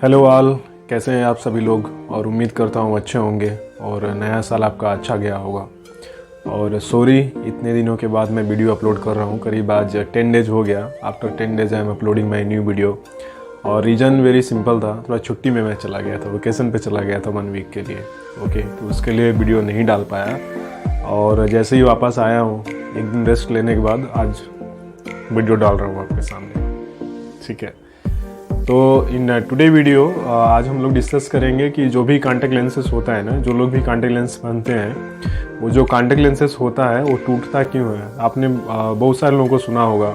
Hello all, कैसे हैं आप सभी लोग। और उम्मीद करता हूँ अच्छे होंगे और नया साल आपका अच्छा गया होगा। और सॉरी, इतने दिनों के बाद मैं वीडियो अपलोड कर रहा हूँ। करीब आज 10 डेज हो गया। After 10 days I am uploading my new video. और रीज़न वेरी सिंपल था, थोड़ा छुट्टी में मैं चला गया था, वेकेशन पे चला गया था 1 वीक के लिए। ओके, तो उसके लिए वीडियो नहीं डाल पाया। और जैसे ही वापस आया हूँ एक दिन रेस्ट लेने के बाद, आज वीडियो डाल रहा हूँ आपके सामने। ठीक है, तो इन टुडे वीडियो आज हम लोग डिस्कस करेंगे कि जो भी कॉन्टैक्ट लेंसेज होता है ना, जो लोग भी कॉन्टैक्ट लेंस पहनते हैं, वो जो कॉन्टैक्ट लेंसेज होता है वो टूटता क्यों है। आपने बहुत सारे लोगों को सुना होगा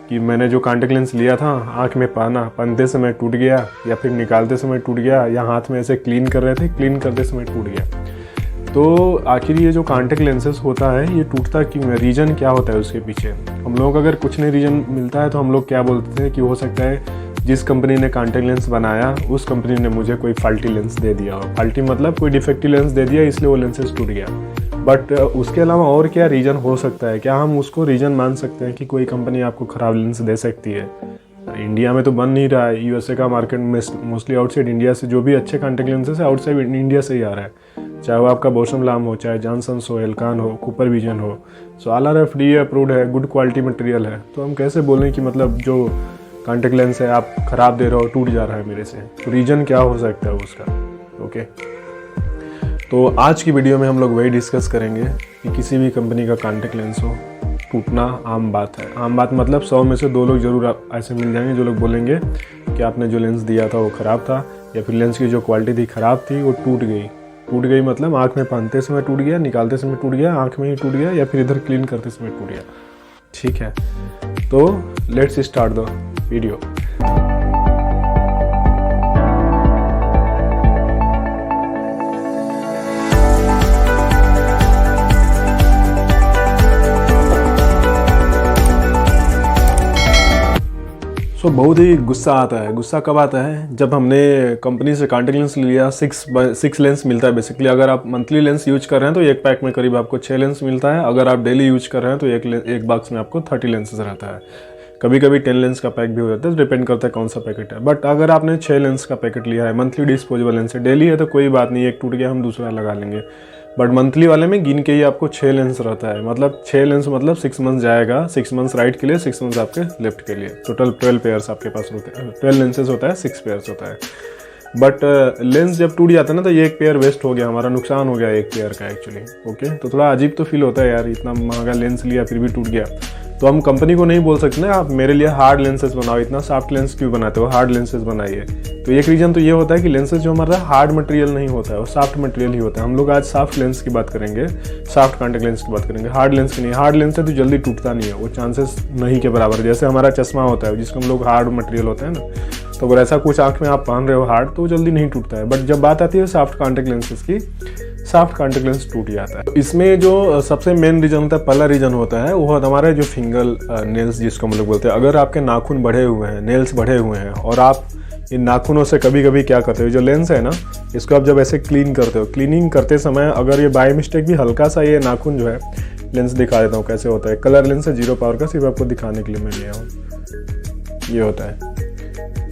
कि मैंने जो कॉन्टैक्ट लेंस लिया था, आँख में पहनते समय टूट गया, या फिर निकालते समय टूट गया, या हाथ में ऐसे क्लीन कर रहे थे, क्लीन करते समय टूट गया। तो आखिर ये जो कॉन्टैक्ट लेंसेज होता है ये टूटता क्यों है, रीज़न क्या होता है उसके पीछे। हम लोग अगर कुछ नहीं रीज़न मिलता है तो हम लोग क्या बोलते हैं कि हो सकता है जिस कंपनी ने कॉन्टैक्ट लेंस बनाया उस कंपनी ने मुझे कोई फाल्टी लेंस दे दिया। फाल्टी मतलब कोई डिफेक्टिव लेंस दे दिया, इसलिए वो लेंसेज टूट गया। बट उसके अलावा और क्या रीज़न हो सकता है। क्या हम उसको रीज़न मान सकते हैं कि कोई कंपनी आपको ख़राब लेंस दे सकती है। इंडिया में तो बन नहीं रहा है, यूएसए का मार्केट में मोस्टली आउटसाइड इंडिया से जो भी अच्छे कॉन्टैक्ट लेंसेज है आउटसाइड इंडिया से ही आ रहा है। चाहे वो आपका बोशम लाम हो, चाहे जॉनसन्स हो, एल्कान हो, कूपर विजन हो, so all are FDA approved है, गुड क्वालिटी मटेरियल है। तो हम कैसे बोलें कि मतलब जो कॉन्टैक्ट लेंस है आप ख़राब दे रहे हो, टूट जा रहा है मेरे से। तो रीज़न क्या हो सकता है उसका। ओके, तो आज की वीडियो में हम लोग वही डिस्कस करेंगे कि किसी भी कंपनी का कॉन्टैक्ट लेंस हो, टूटना आम बात है। आम बात मतलब 100 में से 2 लोग जरूर ऐसे मिल जाएंगे जो लोग बोलेंगे कि आपने जो लेंस दिया था वो ख़राब था, या फिर लेंस की जो क्वालिटी थी ख़राब थी, वो टूट गई। टूट गई मतलब आँख में पहनते समय टूट गया, निकालते समय टूट गया, आँख में ही टूट गया, या फिर इधर क्लीन करते समय टूट गया। ठीक है, तो लेट्स स्टार्ट द वीडियो। बहुत ही गुस्सा आता है। गुस्सा कब आता है, जब हमने कंपनी से कॉन्टैक्ट लेंस लिया। 6 लेंस मिलता है बेसिकली। अगर आप मंथली लेंस यूज कर रहे हैं तो एक पैक में करीब आपको 6 लेंस मिलता है। अगर आप डेली यूज कर रहे हैं तो एक बॉक्स में आपको 30 लेंसेज रहता है। कभी कभी 10 लेंस का पैक भी हो जाता है, डिपेंड करता है कौन सा पैकेट है। बट अगर आपने 6 लेंस का पैकेट लिया है, मंथली डिस्पोजेबल लेंस है, डेली है तो कोई बात नहीं, एक टूट गया हम दूसरा लगा लेंगे। बट मंथली वाले में गिन के ही आपको 6 लेंस रहता है। मतलब 6 लेंस मतलब 6 मंथ जाएगा, 6 मंथ्स राइट के लिए, 6 मंथ्स आपके लेफ्ट के लिए। टोटल 12 पेयर्स आपके पास होते हैं। 12 लेंसेज होता है, 6 पेयर्स होता है। बट लेंस जब टूट जाता है ना तो ये एक पेयर वेस्ट हो गया, हमारा नुकसान हो गया एक पेयर का एक्चुअली। ओके, तो थोड़ा अजीब तो फील होता है यार, इतना महंगा लेंस लिया फिर भी टूट गया। तो हम कंपनी को नहीं बोल सकते ना आप मेरे लिए हार्ड लेंसेज बनाओ, इतना सॉफ्ट लेंस क्यों बनाते हो, हार्ड लेंसेज बनाइए। तो एक रीज़न तो ये होता है कि लेंसेज जो हमारा हार्ड मटेरियल नहीं होता है, वो सॉफ्ट मटेरियल ही होता है। हम लोग आज सॉफ्ट लेंस की बात करेंगे, सॉफ्ट कॉन्टैक्ट लेंस की बात करेंगे, हार्ड लेंस की नहीं। हार्ड लेंस से तो जल्दी टूटता नहीं है, वो चांसेस नहीं के बराबर। जैसे हमारा चश्मा होता है जिसको हम लोग हार्ड मटेरियल होता है ना, तो अगर ऐसा कुछ आँख में आप पहन रहे हो हार्ड तो जल्दी नहीं टूटता है। बट जब बात आती है सॉफ्ट कॉन्टैक्ट लेंसेज की, सॉफ्ट कॉन्टैक्ट लेंस टूट जाता है। इसमें जो सबसे मेन रीज़न होता है, पहला रीज़न होता है वो हमारे जो फिंगर नेल्स जिसको हम लोग बोलते हैं। अगर आपके नाखून बढ़े हुए हैं, नेल्स बढ़े हुए हैं, और आप इन नाखूनों से कभी कभी क्या करते हो, जो लेंस है ना इसको आप जब ऐसे क्लीन करते हो, क्लीनिंग करते समय अगर ये बाय मिस्टेक भी हल्का सा ये नाखून जो है, लेंस दिखा देता हूँ कैसे होता है। कलर लेंस है 0 पावर का, सिर्फ आपको दिखाने के लिए मैं लिया हूँ। ये होता है।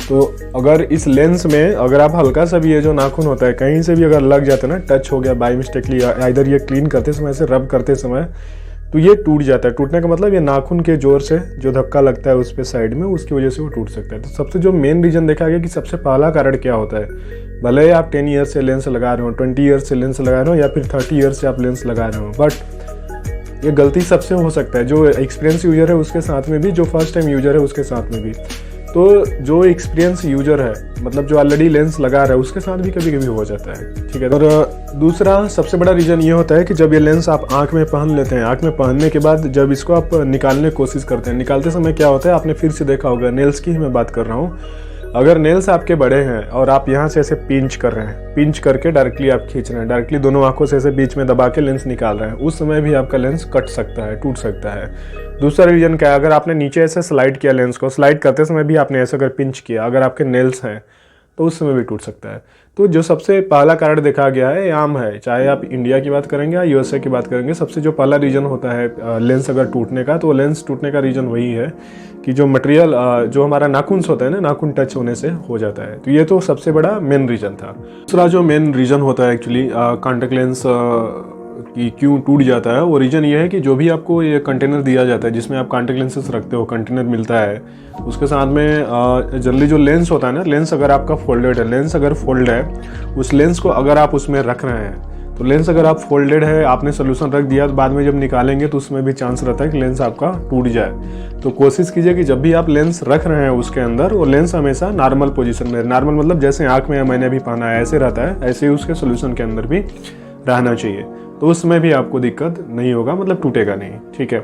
तो अगर इस लेंस में अगर आप हल्का सा भी ये जो नाखून होता है कहीं से भी अगर लग जाता है ना, टच हो गया बाय मिस्टेकली, इधर ये क्लीन करते समय से रब करते समय, तो ये टूट जाता है। टूटने का मतलब ये नाखून के जोर से जो धक्का लगता है उस पे साइड में, उसकी वजह से वो टूट सकता है। तो सबसे जो मेन रीज़न देखा गया कि सबसे पहला कारण क्या होता है, भले ही आप 10 ईयर्स से लेंस लगा रहे हो, 20 ईयर्स से लेंस लगा रहे हो, या फिर 30 ईयर्स से आप लेंस लगा रहे हो, बट ये गलती सबसे हो सकता है। जो एक्सपीरियंस यूजर है उसके साथ में भी, जो फर्स्ट टाइम यूजर है उसके साथ में भी। तो जो एक्सपीरियंस यूजर है, मतलब जो ऑलरेडी लेंस लगा रहा है, उसके साथ भी कभी कभी हो जाता है। ठीक है। और दूसरा सबसे बड़ा रीज़न ये होता है कि जब ये लेंस आप आँख में पहन लेते हैं, आँख में पहनने के बाद जब इसको आप निकालने की कोशिश करते हैं, निकालते समय क्या होता है, आपने फिर से देखा होगा, नेल्स की ही मैं बात कर रहा हूँ। अगर नेल्स आपके बड़े हैं और आप यहाँ से ऐसे पिंच कर रहे हैं, पिंच करके डायरेक्टली आप खींच रहे हैं, डायरेक्टली दोनों आंखों से ऐसे बीच में दबा के लेंस निकाल रहे हैं, उस समय भी आपका लेंस कट सकता है, टूट सकता है। दूसरा रीजन क्या है, अगर आपने नीचे ऐसे स्लाइड किया, लेंस को स्लाइड करते समय भी आपने ऐसे अगर पिंच किया, अगर आपके नेल्स हैं तो उस समय भी टूट सकता है। तो जो सबसे पहला कारण देखा गया है आम है, चाहे आप इंडिया की बात करेंगे या यूएसए की बात करेंगे, सबसे जो पहला रीज़न होता है लेंस अगर टूटने का, तो लेंस टूटने का रीज़न वही है कि जो मटेरियल जो हमारा नाखून होता है ना, नाखून टच होने से हो जाता है। तो ये तो सबसे बड़ा मेन रीज़न था। दूसरा जो मेन रीज़न होता है एक्चुअली कॉन्टैक्ट लेंस कि क्यों टूट जाता है, वो रीज़न ये है कि जो भी आपको ये कंटेनर दिया जाता है जिसमें आप कॉन्टैक्ट लेंसेज रखते हो, कंटेनर मिलता है, उसके साथ में जनरली जो लेंस होता है ना, लेंस अगर आपका फोल्डेड है, लेंस अगर फोल्ड है, उस लेंस को अगर आप उसमें रख रहे हैं, तो लेंस अगर आप फोल्डेड है, आपने सोल्यूशन रख दिया, तो बाद में जब निकालेंगे तो उसमें भी चांस रहता है कि लेंस आपका टूट जाए। तो कोशिश कीजिए कि जब भी आप लेंस रख रहे हैं उसके अंदर, वो लेंस हमेशा नॉर्मल पोजीशन में, नॉर्मल मतलब जैसे आँख में मैंने अभी पहना है ऐसे रहता है, ऐसे ही उसके सोल्यूशन के अंदर भी रहना चाहिए। तो उसमें भी आपको दिक्कत नहीं होगा, मतलब टूटेगा नहीं, ठीक है।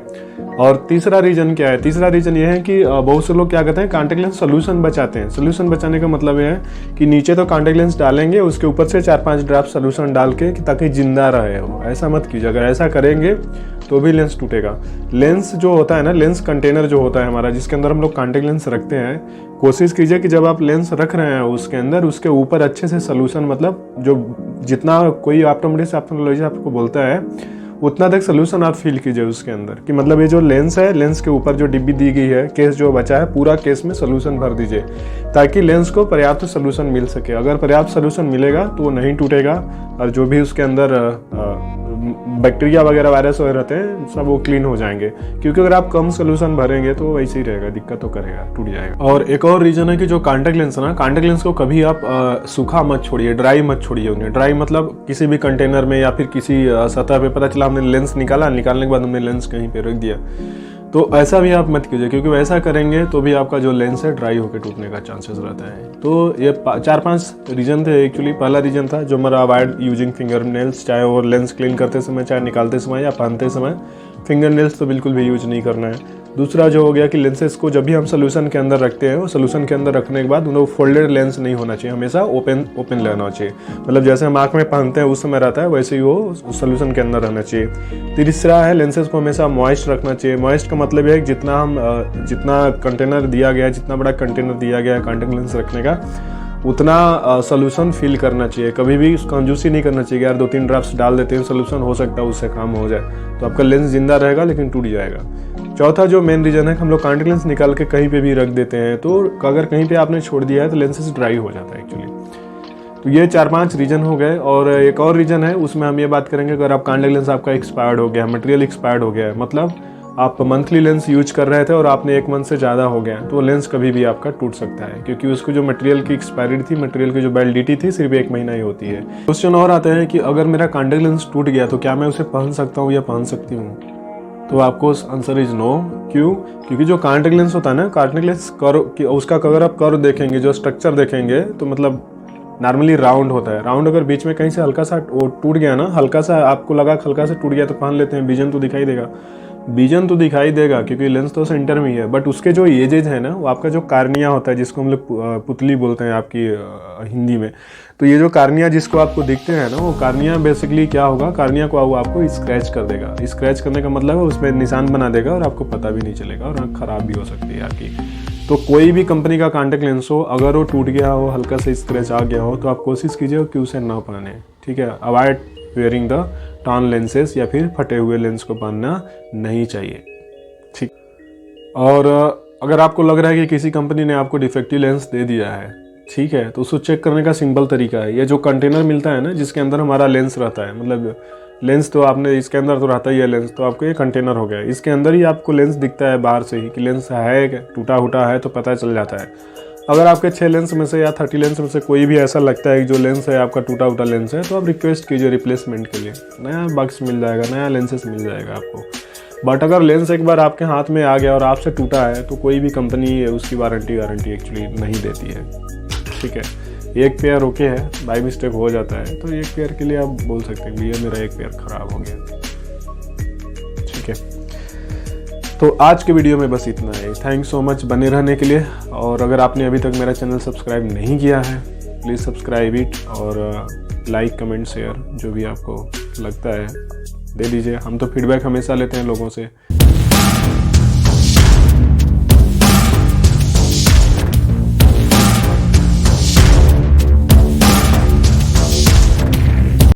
और तीसरा रीज़न क्या है? तीसरा रीज़न ये है कि बहुत से लोग क्या करते हैं, कॉन्टैक्ट लेंस सोल्यूशन बचाते हैं। सोल्यूशन बचाने का मतलब ये है कि नीचे तो कॉन्टैक्ट लेंस डालेंगे, उसके ऊपर से 4-5 ड्रॉप सोल्यूशन डाल के ताकि जिंदा रहे हो। ऐसा मत कीजिए, अगर ऐसा करेंगे तो भी लेंस टूटेगा। लेंस जो होता है ना, लेंस कंटेनर जो होता है हमारा, जिसके अंदर हम लोग कॉन्टैक्ट लेंस रखते हैं, कोशिश कीजिए कि जब आप लेंस रख रहे हैं उसके अंदर, उसके ऊपर अच्छे से सोल्यूशन, मतलब जो जितना कोई ऑप्टोमेट्रिस्ट ऑप्थेल्मोलॉजिस्ट आपको बोलता है उतना तक सोल्यूशन आप फील कीजिए उसके अंदर, कि मतलब ये जो लेंस है, लेंस के ऊपर जो डिब्बी दी गई है, केस जो बचा है, पूरा केस में सोल्यूशन भर दीजिए ताकि लेंस को पर्याप्त सोल्यूशन मिल सके। अगर पर्याप्त सोल्यूशन मिलेगा तो वो नहीं टूटेगा, और जो भी उसके अंदर बैक्टीरिया वगैरह वायरस वगैरह रहते हैं सब वो क्लीन हो जाएंगे। क्योंकि अगर आप कम सोल्यूशन भरेंगे तो वैसे ही रहेगा, दिक्कत तो करेगा, टूट जाएगा। और एक और रीजन है कि जो कॉन्टैक्ट लेंस है ना, कॉन्टैक्ट लेंस को कभी आप सूखा मत छोड़िए, ड्राई मत छोड़िए उन्हें। ड्राई मतलब किसी भी कंटेनर में या फिर किसी सतह पे, पता चला हमने लेंस निकाला, निकालने के बाद हमने लेंस कहीं पे रख दिया, तो ऐसा भी आप मत कीजिए, क्योंकि वैसा करेंगे तो भी आपका जो लेंस है ड्राई होकर टूटने का चांसेस रहता है। तो ये 4-5 रीजन थे एक्चुअली। पहला रीजन था जो हमारा अवॉइड यूजिंग फिंगर नेल्स, चाहे वो लेंस क्लीन करते समय, चाहे निकालते समय या पहनते समय, फिंगर नेल्स तो बिल्कुल भी यूज नहीं करना है। दूसरा जो हो गया कि लेंसेज को जब भी हम सोल्यूशन के अंदर रखते हैं, वो सोल्यूशन के अंदर रखने के बाद उन्हें फोल्डेड लेंस नहीं होना चाहिए, हमेशा ओपन लेना चाहिए। मतलब जैसे हम आँख में पहनते हैं उस समय रहता है, वैसे ही वो सोल्यूशन के अंदर रहना चाहिए। तीसरा है लेंसेज को हमेशा मॉइस्ट रखना चाहिए। मॉइस्ट का मतलब है कि जितना कंटेनर दिया गया है, जितना बड़ा कंटेनर दिया गया है कॉन्टैक्ट लेंस रखने का, उतना सोल्यूशन फिल करना चाहिए। कभी भी कंजूसी नहीं करना चाहिए, यार 2-3 ड्रॉप्स डाल देते हैं सोल्यूशन, हो सकता है उससे काम हो जाए, तो आपका लेंस जिंदा रहेगा लेकिन टूट जाएगा। चौथा जो मेन रीजन है कि हम लोग कॉन्टैक्ट लेंस निकाल के कहीं पे भी रख देते हैं, तो अगर कहीं पे आपने छोड़ दिया है तो लेंसेज ड्राई हो जाता है एक्चुअली। तो ये 4-5 रीजन हो गए। और एक और रीजन है, उसमें हम ये बात करेंगे, अगर आप कॉन्टैक्ट लेंस आपका एक्सपायर्ड हो गया, मटेरियल एक्सपायर्ड हो गया है, मतलब आप मंथली लेंस यूज कर रहे थे और आपने 1 मंथ से ज़्यादा हो गया, तो लेंस कभी भी आपका टूट सकता है, क्योंकि उसको जो मटेरियल की एक्सपायरी थी, मटेरियल की जो वैलिडिटी थी, सिर्फ 1 महीना ही होती है। क्वेश्चन और आता है कि अगर मेरा कॉन्टैक्ट लेंस टूट गया तो क्या मैं उसे पहन सकता हूँ या पहन सकती हूँ? तो आपको आंसर इज नो। क्यों? क्योंकि जो कॉन्टैक्ट लेंस होता है ना, कॉन्टैक्ट लेंस कर्व, उसका अगर आप कर्व देखेंगे, जो स्ट्रक्चर देखेंगे, तो मतलब नॉर्मली राउंड होता है। राउंड अगर बीच में कहीं से हल्का सा वो टूट गया ना, हल्का सा आपको लगा हल्का सा टूट गया तो पहन लेते हैं, विजन तो दिखाई देगा, विजन तो दिखाई देगा क्योंकि लेंस तो सेंटर में ही है, बट उसके जो एजेज है ना, वो आपका जो कार्निया होता है, जिसको हम लोग पुतली बोलते हैं आपकी हिंदी में, तो ये जो कार्निया जिसको आपको दिखते हैं ना, वो कार्निया बेसिकली क्या होगा, कार्निया को वो आपको स्क्रैच कर देगा। स्क्रैच करने का मतलब है उसमें निशान बना देगा और आपको पता भी नहीं चलेगा और आँख खराब भी हो सकती है आपकी। तो कोई भी कंपनी का कॉन्टैक्ट लेंस हो, अगर वो टूट गया हो, हल्का सा स्क्रैच आ गया हो, तो आप कोशिश कीजिए कि उसे ना पहने, ठीक है। Avoid wearing the torn lenses, या फिर फटे हुए लेंस को पहनना नहीं चाहिए, ठीक। और अगर आपको लग रहा है कि किसी कंपनी ने आपको डिफेक्टिव लेंस दे दिया है, ठीक है, तो उसको चेक करने का सिंपल तरीका है, ये जो कंटेनर मिलता है ना, जिसके अंदर हमारा लेंस रहता है, मतलब लेंस तो आपने इसके अंदर तो रहता ही है लेंस, तो आपको ये कंटेनर हो गया, इसके अंदर ही आपको लेंस दिखता है बाहर से ही कि लेंस है, टूटा फूटा है, तो पता चल जाता है। अगर आपके 6 लेंस में से या 30 लेंस में से कोई भी ऐसा लगता है कि जो लेंस है आपका टूटा फूटा लेंस है, तो आप रिक्वेस्ट कीजिए रिप्लेसमेंट के लिए, नया बॉक्स मिल जाएगा, नया लेंसेस मिल जाएगा आपको। बट अगर लेंस एक बार आपके हाथ में आ गया और आपसे टूटा है, तो कोई भी कंपनी उसकी वारंटी एक्चुअली नहीं देती है, ठीक है। एक पेयर ओके है, बाई मिस्टेक हो जाता है, तो एक पेयर के लिए आप बोल सकते हैं भैया मेरा एक पेयर ख़राब हो गया, ठीक है। तो आज के वीडियो में बस इतना है। थैंक्स सो मच बने रहने के लिए, और अगर आपने अभी तक मेरा चैनल सब्सक्राइब नहीं किया है, प्लीज़ सब्सक्राइब इट, और लाइक कमेंट शेयर जो भी आपको लगता है दे दीजिए। हम तो फीडबैक हमेशा लेते हैं लोगों से।